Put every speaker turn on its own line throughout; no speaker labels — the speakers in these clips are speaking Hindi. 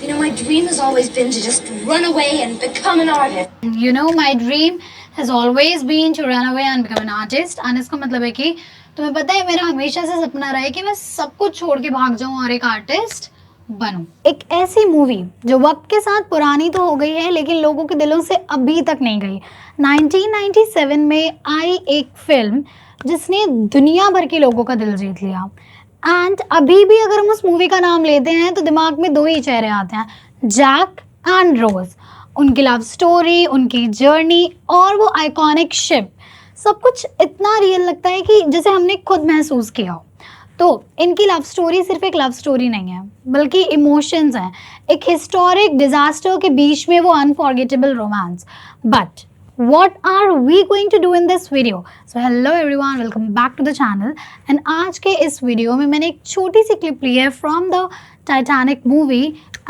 My dream has always been to just run away and become an artist.
My dream has always been to run away and become an artist. And इसका मतलब है कि तुम्हें पता है मेरा हमेशा से सपना रहा है कि मैं सब कुछ छोड़ के भाग जाऊं और एक आर्टिस्ट बनूं। एक ऐसी मूवी जो वक्त के साथ पुरानी तो हो गई है लेकिन लोगों के दिलों से अभी तक नहीं गई। 1997 में आई एक फिल्म जिसने दुनिया भर के लोगों का दिल जीत लिया। एंड अभी भी अगर हम उस मूवी का नाम लेते हैं तो दिमाग में दो ही चेहरे आते हैं, जैक एंड रोज। उनकी लव स्टोरी, उनकी जर्नी और वो आइकॉनिक शिप, सब कुछ इतना रियल लगता है कि जैसे हमने खुद महसूस किया हो। तो इनकी लव स्टोरी सिर्फ एक लव स्टोरी नहीं है बल्कि इमोशंस हैं, एक हिस्टोरिक डिजास्टर के बीच में वो unforgettable romance. But what are we going to do in this video? So hello everyone, welcome back to the channel। and आज के इस वीडियो में मैंने एक छोटी सी क्लिप ली है from the Titanic movie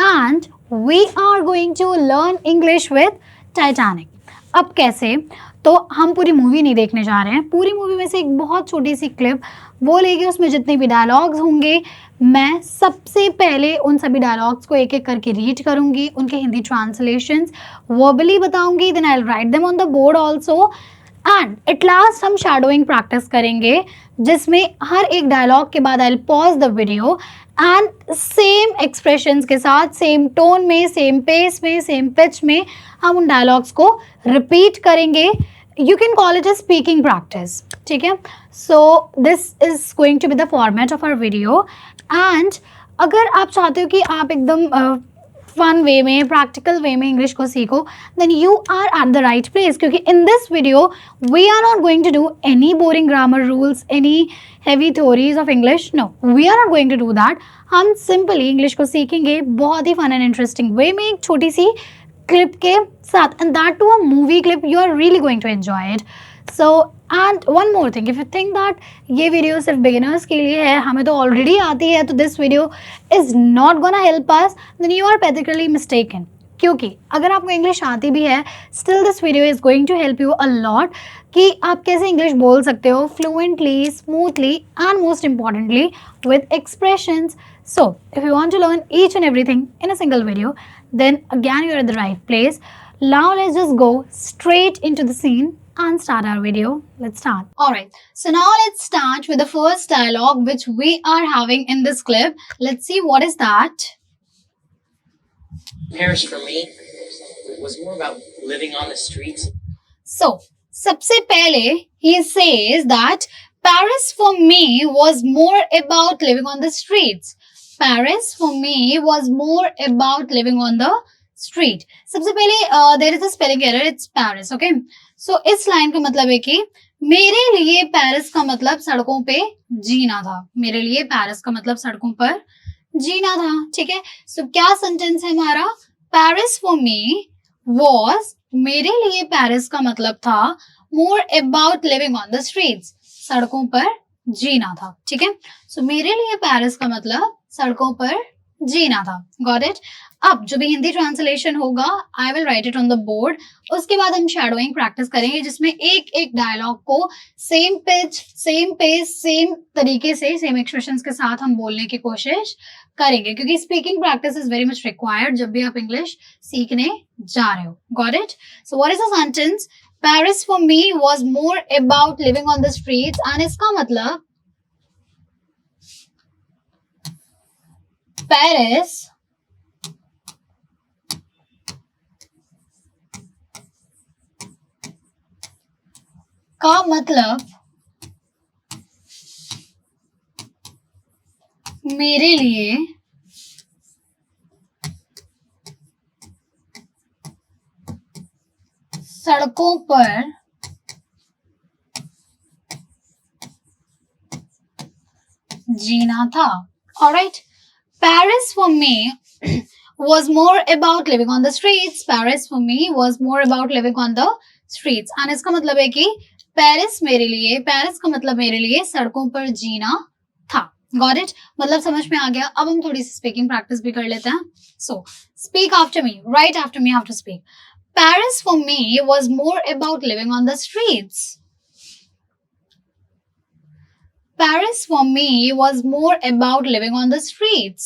and we are going to learn English with Titanic। अब कैसे? तो हम पूरी मूवी नहीं देखने जा रहे हैं, पूरी मूवी में से एक बहुत छोटी सी क्लिप वो लेके उसमें जितने भी डायलॉग्स होंगे मैं सबसे पहले उन सभी डायलॉग्स को एक एक करके रीड करूंगी, उनके हिंदी ट्रांसलेशंस वर्बली बताऊंगी, then I will write them on the board also. And at last हम शैडोइंग प्रैक्टिस करेंगे जिसमें हर एक डायलॉग के बाद I will pause the video and same expressions के साथ, सेम टोन में, सेम पेस में, सेम पिच में हम उन डायलॉग्स को रिपीट करेंगे। You can call it a speaking practice, ठीक है। So this is going to be the format of our video. And अगर आप चाहते हो कि आप एकदम फन वे में, प्रैक्टिकल वे में इंग्लिश को सीखो, then you are at the right place, क्योंकि in this video we are not going to do any boring grammar rules, any heavy theories of English. No, we are not going to do that. हम सिंपली इंग्लिश को सीखेंगे बहुत ही फन एंड इंटरेस्टिंग वे में, एक छोटी सी क्लिप के साथ, and that too a movie clip. You are really going to enjoy it. So and one more thing, if you think that ये वीडियो सिर्फ बिगिनर्स के लिए है, हमें तो ऑलरेडी आती है, तो this video is not gonna help us, then you are pathetically mistaken. क्योंकि अगर आपको इंग्लिश आती भी है, still this video is going to help you a lot कि आप कैसे इंग्लिश बोल सकते हो fluently, smoothly and most importantly with expressions. So if you want to learn each and everything in a single video, then again you're at the right place. Now let's just go straight into the scene and start our video. Let's start. Alright, so now let's start with the first dialogue which we are having in this clip. Let's see what is that.
Paris for me was more about living on the streets.
So, सबसे पहले he says that Paris for me was more about living on the streets. Paris for me was more about living on the street. सबसे पहले there is a spelling error, it's Paris, okay? So इस लाइन का मतलब है कि मेरे लिए पेरिस का मतलब सड़कों पे जीना था। मेरे लिए पेरिस का मतलब सड़कों पर जीना था, ठीक है। So क्या सेंटेंस है हमारा? Paris for me was, मेरे लिए पेरिस का मतलब था more about living on the streets, सड़कों पर जीना था, ठीक है। सो मेरे लिए पेरिस का मतलब सड़कों पर जीना था। Got it. अब जो भी हिंदी ट्रांसलेशन होगा आई will right it on the board. उसके बाद हम शैडोइंग प्रैक्टिस करेंगे जिसमें एक एक डायलॉग को same pitch, same pace, same तरीके से, सेम एक्सप्रेशंस के साथ हम बोलने की कोशिश करेंगे, क्योंकि speaking practice is very much required जब भी आप इंग्लिश सीखने जा रहे हो। Got it. So what is the sentence? Paris for me was more about living on the streets, and इसका मतलब पेरिस का मतलब मेरे लिए सड़कों पर जीना था। Alright, Paris for me was more about living on the streets. Paris for me was more about living on the streets. And इसका मतलब है कि पेरिस मेरे लिए, पेरिस का मतलब मेरे लिए सड़कों पर जीना था। Got it? मतलब समझ में आ गया। अब हम थोड़ी सी स्पीकिंग प्रैक्टिस भी कर लेते हैं। So speak after me, right after me, have to speak. Paris for me was more about living on the streets. Paris for me was more about living on the streets.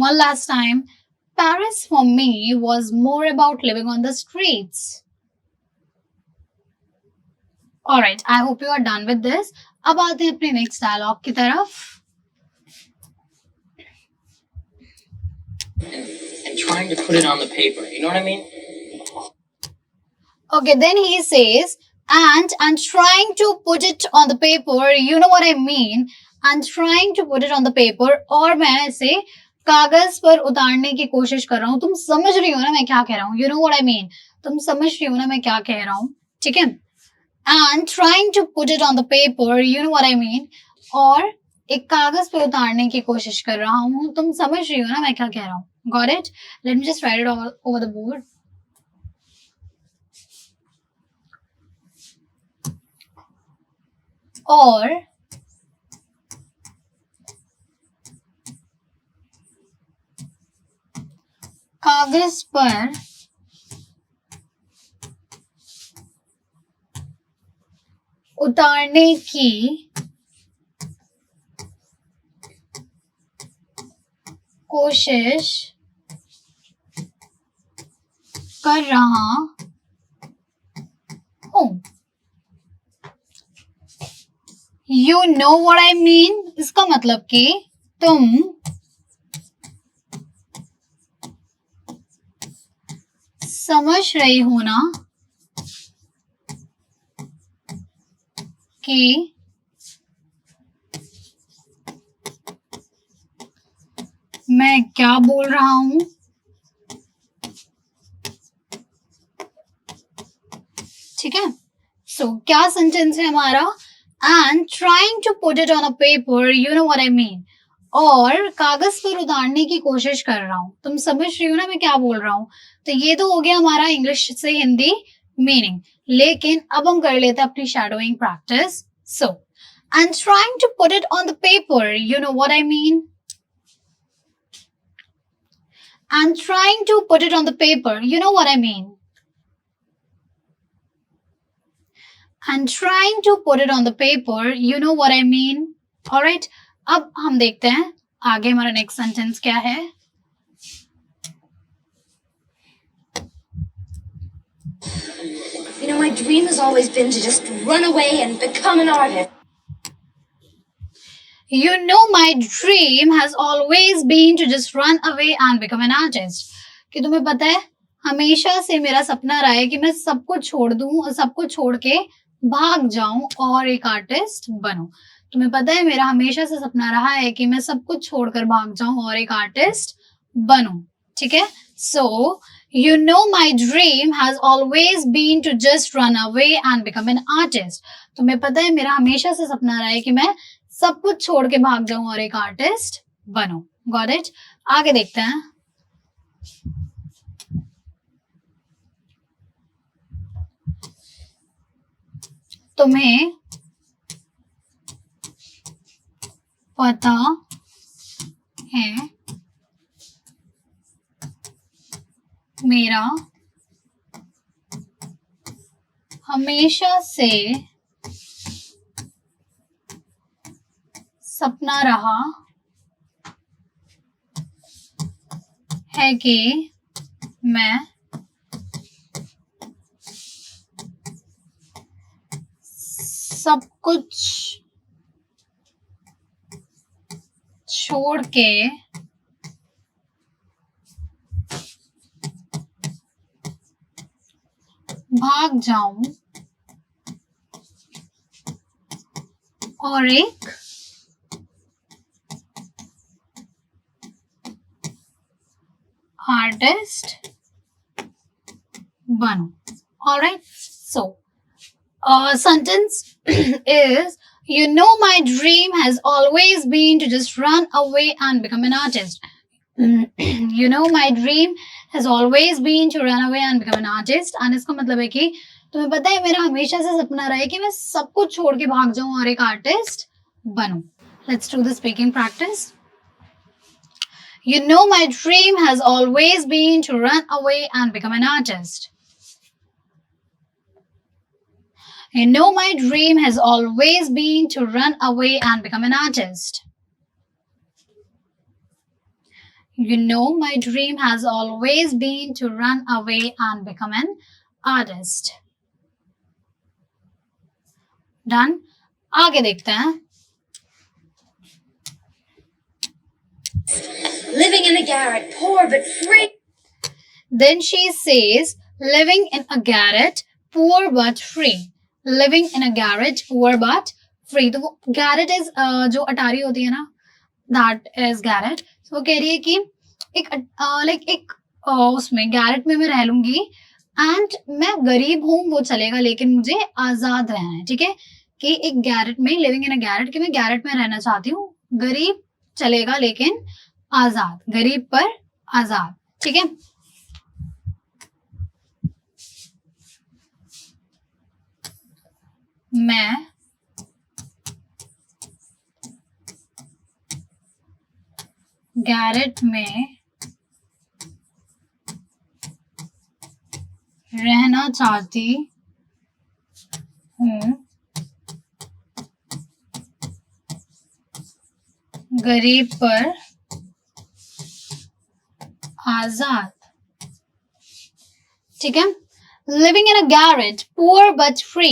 One last time. Paris for me was more about living on the streets. Alright, I hope you are done with this. अब आते हैं अपने नेक्स्ट डायलॉग की तरफ.
And trying to put it on the paper. You know what I mean?
Okay, then he says, and I'm trying to put it on the paper. You know what I mean? I'm trying to put it on the paper. और मैं इसे कागज पर उतारने की कोशिश कर रहा हूँ. तुम समझ रही हो ना मैं क्या कह रहा हूँ? You know what I mean? तुम समझ रही हो ना मैं क्या कह रहा हूँ? ठीक है? And trying to put it on the paper. You know what I mean? और एक कागज पे उतारने की कोशिश कर रहा हूँ. तुम समझ रही हो ना मैं क्या कह रहा हूँ? Got it? Let me just write it over the board. और कागज पर उतारने की कोशिश कर रहा हूँ. You know what I mean? इसका मतलब कि तुम समझ रही हो ना कि मैं क्या बोल रहा हूं. ठीक है. सो क्या सेंटेंस है हमारा? And trying to put it on a paper, you know what I mean? और कागज पर उतारने की कोशिश कर रहा हूं. तुम समझ रही हो ना मैं क्या बोल रहा हूं. तो ये तो हो गया हमारा इंग्लिश से हिंदी मीनिंग. लेकिन अब हम कर लेते हैं अपनी shadowing practice. So, I'm trying to put it on the paper, you know what I mean? I'm trying to put it on the paper, you know what I mean? I'm trying to put it on the paper, you know what I mean? Alright, अब हम देखते हैं आगे हमारा नेक्स्ट सेंटेंस क्या है.
You know, my dream has always been to just run away and become an artist.
You know, my dream has always been to just run away and become an artist. कि तुम्हें पता है हमेशा से मेरा सपना रहा है कि मैं सब कुछ छोड़ दूं और सब कुछ छोड़ के भाग जाऊं और एक आर्टिस्ट बनूं. तुम्हें पता है मेरा हमेशा से सपना रहा है कि मैं सब कुछ छोड़कर भाग जाऊं और एक आर्टिस्ट बनूं. ठीक है. So, you know my dream has always been to just run away and become an artist. तुम्हें पता है मेरा हमेशा से सपना रहा है कि मैं सब कुछ छोड़ के भाग जाऊं और एक आर्टिस्ट बनूं. Got it? आगे देखते हैं. तुम्हें पता है मेरा हमेशा से सपना रहा है कि मैं सब कुछ छोड़ के भाग जाऊं और एक artist बनूं. Alright, so sentence is, you know my dream has always been to just run away and become an artist. You know my dream has always been to run away and become an artist. and इसका मतलब है कि तुम्हें पता है मेरा हमेशा से सपना रहा है कि मैं सब कुछ छोड़ के भाग जाऊं और एक artist बनूं. Let's do the speaking practice. You know my dream has always been to run away and become an artist. You know my dream has always been to run away and become an artist. You know, my dream has always been to run away and become an artist. Done. आगे देखते हैं.
Living in a garret, poor but free.
Then she says, living in a garret, poor but free. Living in a garret, poor but free. तो वो garret is जो अटारी होती है ना, that is garret. So वो कह रही है कि एक उसमें garret में मैं रह लूंगी and मैं गरीब हूँ वो चलेगा लेकिन मुझे आजाद रहना है. ठीक है कि एक garret में living in a garret कि मैं garret में रहना चाहती हूँ, गरीब चलेगा लेकिन आजाद, गरीब पर आजाद. ठीक है. मैं गैरेट में रहना चाहती हूँ, गरीब पर आजाद. ठीक है. Living in a garret, poor but free.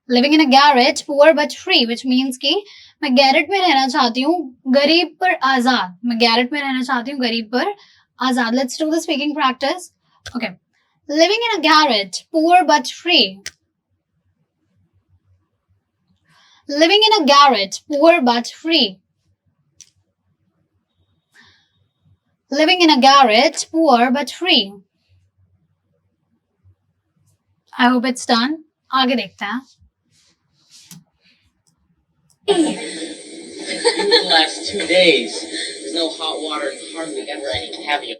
Living in a garret, poor but free, which means कि मैं गैरेट में रहना चाहती हूँ, गरीब पर आजाद. मैं गैरेट में रहना चाहती हूँ, गरीब पर आजाद. Let's do the speaking practice. Okay. Living in a garret, poor but free. Living in a garret, poor but free. Living in a garret, poor but free. I hope it's done. आगे देखते हैं.
The last 2 days. There's no hot water and hardly ever any caviar.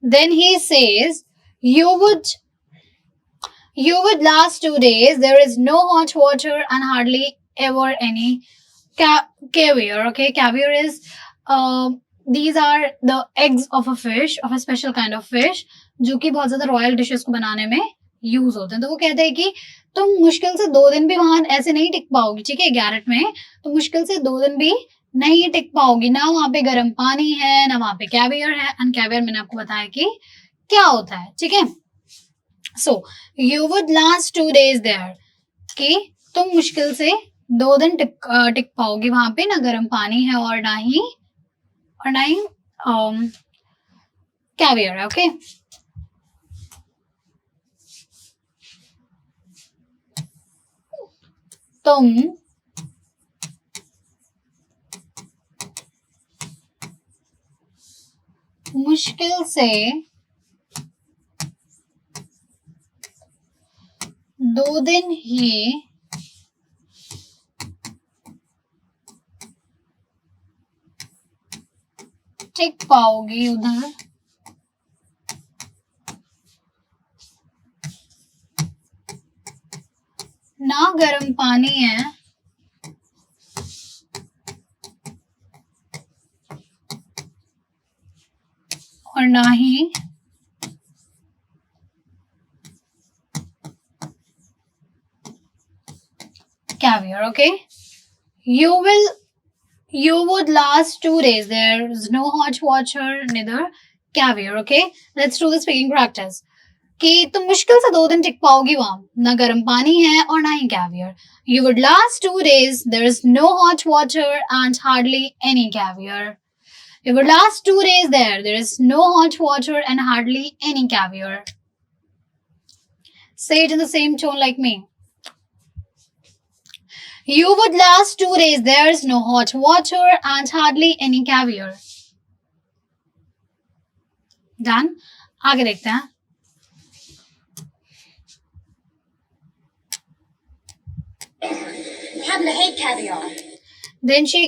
Then he says, you would last 2 days. There is no hot water and hardly ever any caviar. Okay, caviar is these are the eggs of a fish, of a special kind of fish, जो कि बहुत ज्यादा रॉयल डिशेस को बनाने में यूज होते हैं. तो वो कहते हैं कि तुम मुश्किल से 2 दिन भी वहां ऐसे नहीं टिक पाओगी. ठीक है, गैरेट में तो मुश्किल से 2 दिन भी नहीं टिक पाओगी. ना वहां पे गर्म पानी है, ना वहां पे कैवियर है. एंड कैवियर मैंने आपको बताया कि क्या होता है. ठीक है. So you would last 2 days there, कि तुम मुश्किल से 2 दिन टिक पाओगी वहां पे. ना गर्म पानी है और ना ही कैवियर है. ओके. तुम मुश्किल से 2 दिन ही टिक पाओगी उधर. ना गर्म पानी है और ना ही caviar. Okay, you would last 2 days. There's no hot water, neither caviar. Okay, let's do the speaking practice. कि तुम मुश्किल से 2 दिन टिक पाओगी वहां, ना गर्म पानी है और ना ही caviar. You would last 2 days. There is no hot water and hardly any caviar. You would last 2 days there. There is no hot water and hardly any caviar. Say it in the same tone like me. You would last 2 days. There is no hot water and hardly any caviar. Done. आगे देखते हैं.
I happen to hate caviar.
Then she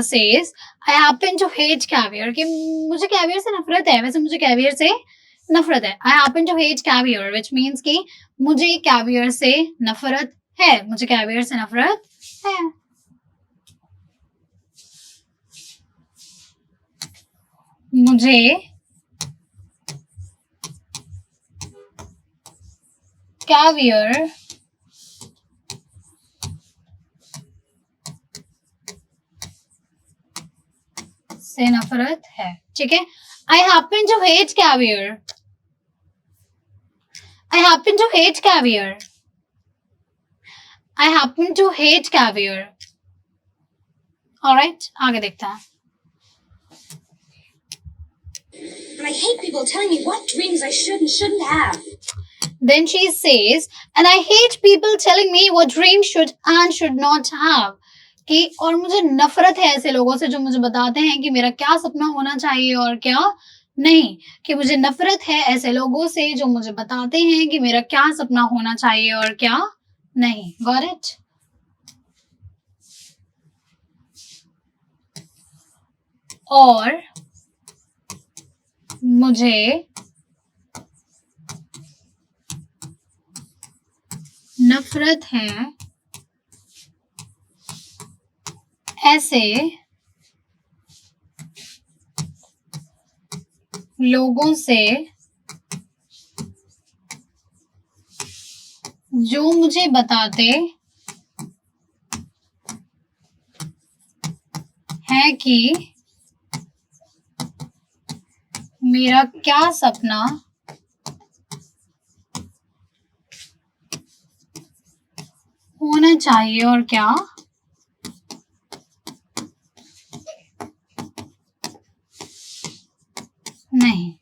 says, I happen to hate caviar. कि मुझे caviar से नफरत है. वैसे मुझे caviar से नफरत है. I happen to hate caviar, which means कि मुझे caviar से नफरत है. मुझे caviar से नफरत है. मुझे caviar से नफरत है, ठीक है। I happen to hate caviar. I happen to hate caviar. I happen to hate caviar. Alright, आगे देखते हैं.
And I hate people telling me what dreams I should and shouldn't have.
Then she says, and I hate people telling me what dreams should and should not have. कि और मुझे नफरत है ऐसे लोगों से जो मुझे बताते हैं कि मेरा क्या सपना होना चाहिए और क्या नहीं. कि मुझे नफरत है ऐसे लोगों से जो मुझे बताते हैं कि मेरा क्या सपना होना चाहिए और क्या नहीं. Got it? और मुझे नफरत है ऐसे लोगों से जो मुझे बताते हैं कि मेरा क्या सपना होना चाहिए और क्या नहीं.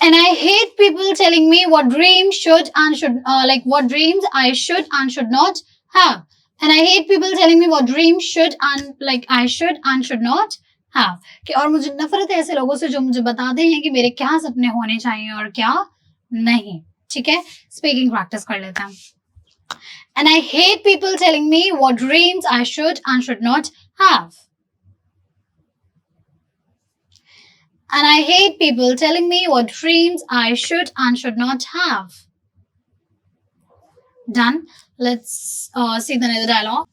And I hate people telling me what dreams should and should what dreams I should and should not have. And I hate people telling me what dreams should and I should and should not have. कि और मुझे नफरत है ऐसे लोगों से जो मुझे बताते हैं कि मेरे क्या सपने होने चाहिए और क्या नहीं. ठीक है, स्पीकिंग प्रैक्टिस कर लेते हैं. And I hate people telling me what dreams I should and should not have. And I hate people telling me what dreams I should and should not have. Done. Let's see the another dialogue.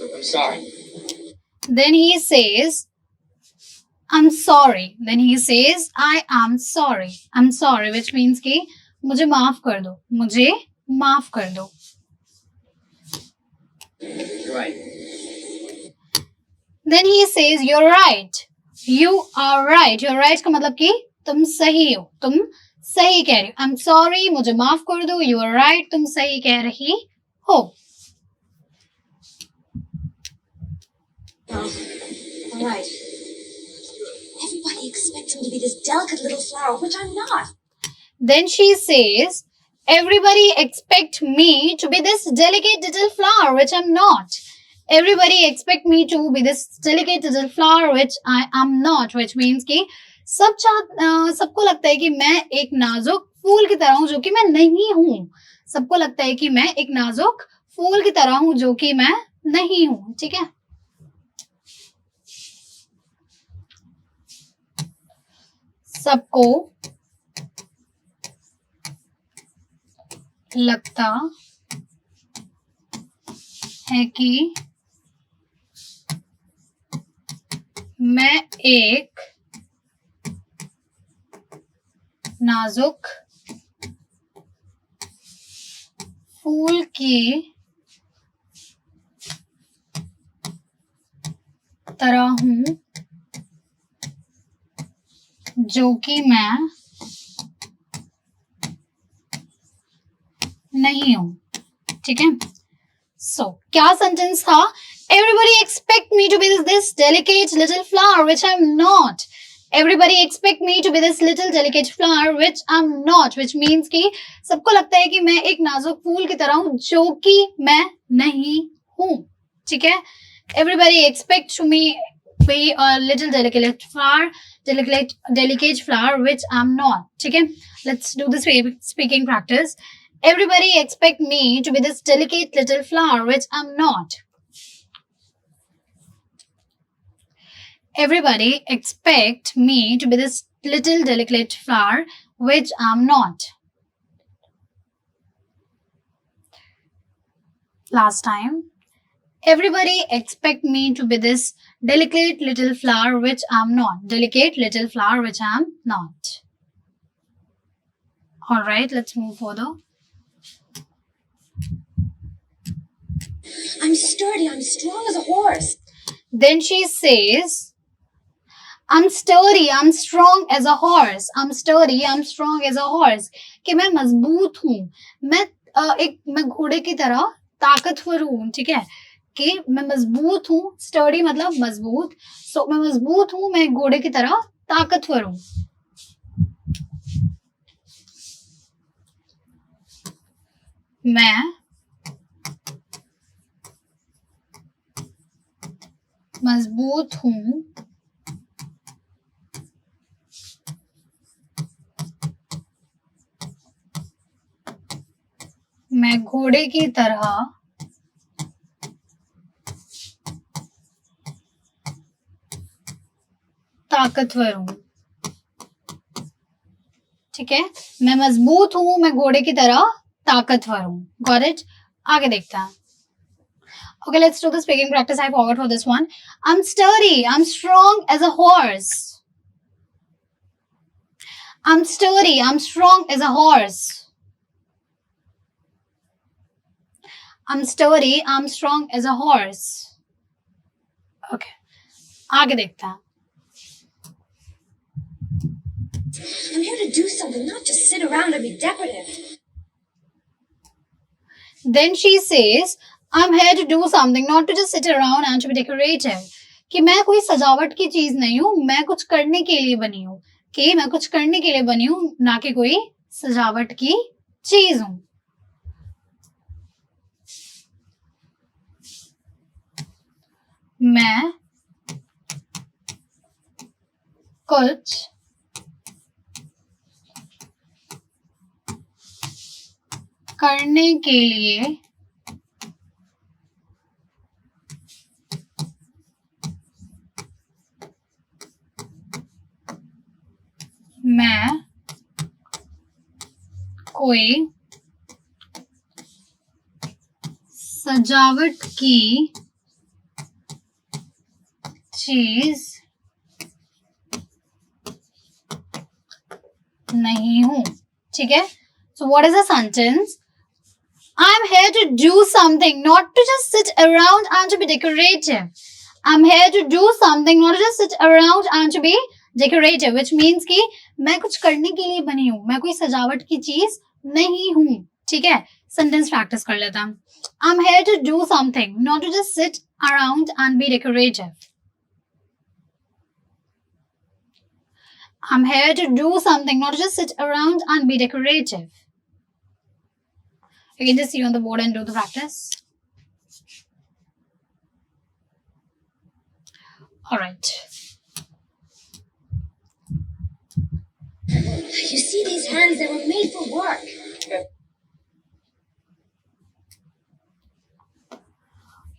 I'm sorry.
Then he says, I'm sorry. Then he says, I am sorry. I'm sorry, which means कि मुझे माफ कर दो. मुझे माफ कर दो.
Right.
Then he says, you're right. You are right. You're right का मतलब कि तुम सही हो. तुम सही कह रही हो. I'm sorry. मुझे माफ कर दो. You are right. तुम सही कह रही हो.
Oh, all right. Everybody expects me to be this delicate little flower, which I'm not.
Then she says, everybody expect me to be this delicate little flower, which I'm not. Everybody expect me to be this delicate little flower, which I am not. Which means कि सबको लगता है कि मैं एक नाजुक फूल की तरह हूँ जो कि मैं नहीं हूँ. सबको लगता है कि मैं एक नाजुक फूल की तरह हूँ जो कि मैं नहीं हूँ. ठीक है. सबको लगता है कि मैं एक नाजुक फूल की तरह हूँ जो कि मैं नहीं हूँ. ठीक है. So क्या सेंटेंस था? Everybody expect me to be this delicate little flower which I'm not. Everybody expect me to be this little delicate flower which I'm not. Which means कि सबको लगता है कि मैं एक नाजुक फूल की तरह हूँ जो कि मैं नहीं हूँ. ठीक है. Everybody expect to me be a little delicate flower which I'm not. ठीक है. Let's do this speaking practice. Everybody expect me to be this delicate little flower which I'm not. Everybody expect me to be this little delicate flower which I'm not. Last time. Everybody expect me to be this delicate little flower which I'm not. Delicate little flower which I'm not. Alright, let's move further.
I'm sturdy. I'm strong as a horse.
Then she says, I'm sturdy, I'm strong as a horse. I'm sturdy, I'm strong as a horse. कि मैं मजबूत हूँ, मैं घोड़े की तरह ताकतवर हूँ, ठीक है, कि मैं मजबूत हूँ, स्टर्डी मतलब मजबूत, सो मैं मजबूत हूँ, मैं घोड़े की तरह ताकतवर हूँ. मैं मजबूत हूँ, मैं घोड़े की तरह ताकतवर हूँ. ठीक है, मैं मजबूत हूँ, मैं घोड़े की तरह ताकतवर हूँ. Got it? आगे देखते हैं. Okay, let's do the speaking practice. I forgot for this one. I'm sturdy. I'm strong as a horse. I'm sturdy. I'm strong as a horse. I'm sturdy. I'm strong as a horse. Okay. आगे देखते हैं.
I'm here to do something, not just sit around and be decorative.
Then she says, I'm here to do something, not to just sit around and to be decorative. कि मैं कोई सजावट की चीज नहीं हूँ, मैं कुछ करने के लिए बनी हूँ. कि मैं कुछ करने के लिए बनी हूँ, ना कि कोई सजावट की चीज हूँ. मैं कुछ करने के लिए मैं कोई सजावट की चीज नहीं हूं. ठीक है, so what is the sentence? I'm here to do something, not to just sit around and to be decorative. I'm here to do something, not to just sit around and to be decorative, which means कि मैं कुछ करने के लिए बनी हूँ, मैं कोई सजावट की चीज नहीं हूँ. ठीक है, सेंटेंस प्रैक्टिस कर लेता हूँ. I'm here to do something, not to just sit around and be decorative. I'm here to do something, not to just sit around and be decorative. You can just see on the board and do the practice. All right.
You see these hands, they were made for work.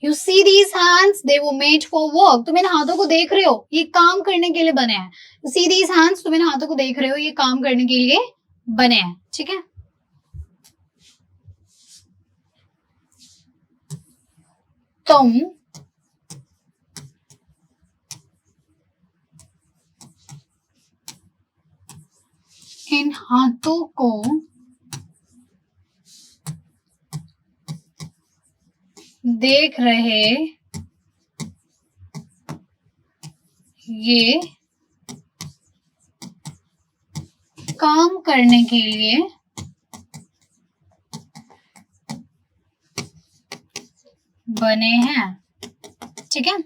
You see these hands, they were made for work. तुम इन हाथों को देख रहे हो, ये काम करने के लिए बने हैं. You see these hands, तुम इन हाथों को देख रहे हो, ये काम करने के लिए बने हैं. ठीक है, तुम इन हाथों को देख रहे, ये काम करने के लिए बने हैं. ठीक है,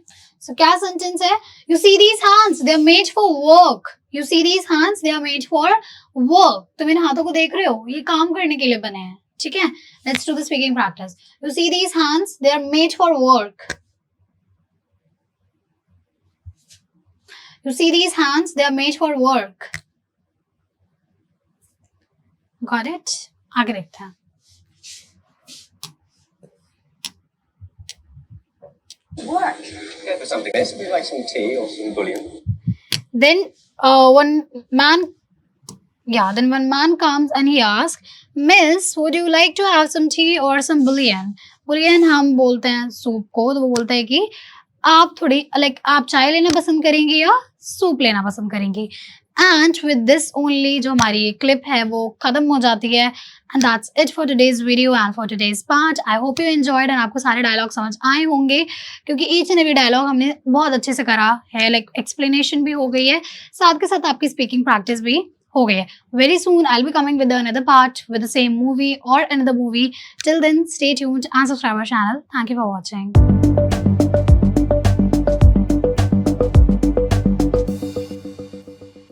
सो क्या सेंटेंस है? You see these hands, they are made for work. You see these hands, they are made for work. तुम इन हाथों को देख रहे हो, ये काम करने के लिए बने हैं. ठीक है, let's do the speaking practice. You see these hands, they are made for work. You see these hands, they are made for work. Got it? आगे देखते हैं.
Work.
Go for something nice. Would you like some tea or some bouillon?
Then one man comes and he asks, Miss, would you like to have some tea or some bouillon? Bouillon हम बोलते हैं सूप को, तो वो बोलता है कि आप थोड़ी आप चाय लेना पसंद करेंगी या सूप लेना पसंद करेंगी. एंड विद दिस ओनली जो हमारी क्लिप है वो खत्म हो जाती है. And that's it for today's video and for today's part. I hope you enjoyed and आपको सारे डायलॉग समझ आए होंगे क्योंकि ईच एंड एवरी डायलॉग हमने बहुत अच्छे से करा है. लाइक एक्सप्लेनेशन भी हो गई है, साथ के साथ आपकी स्पीकिंग प्रैक्टिस भी हो गई है. Very soon I'll be coming with another part with the same movie or another movie. Till then, stay tuned and subscribe our channel. Thank you for watching.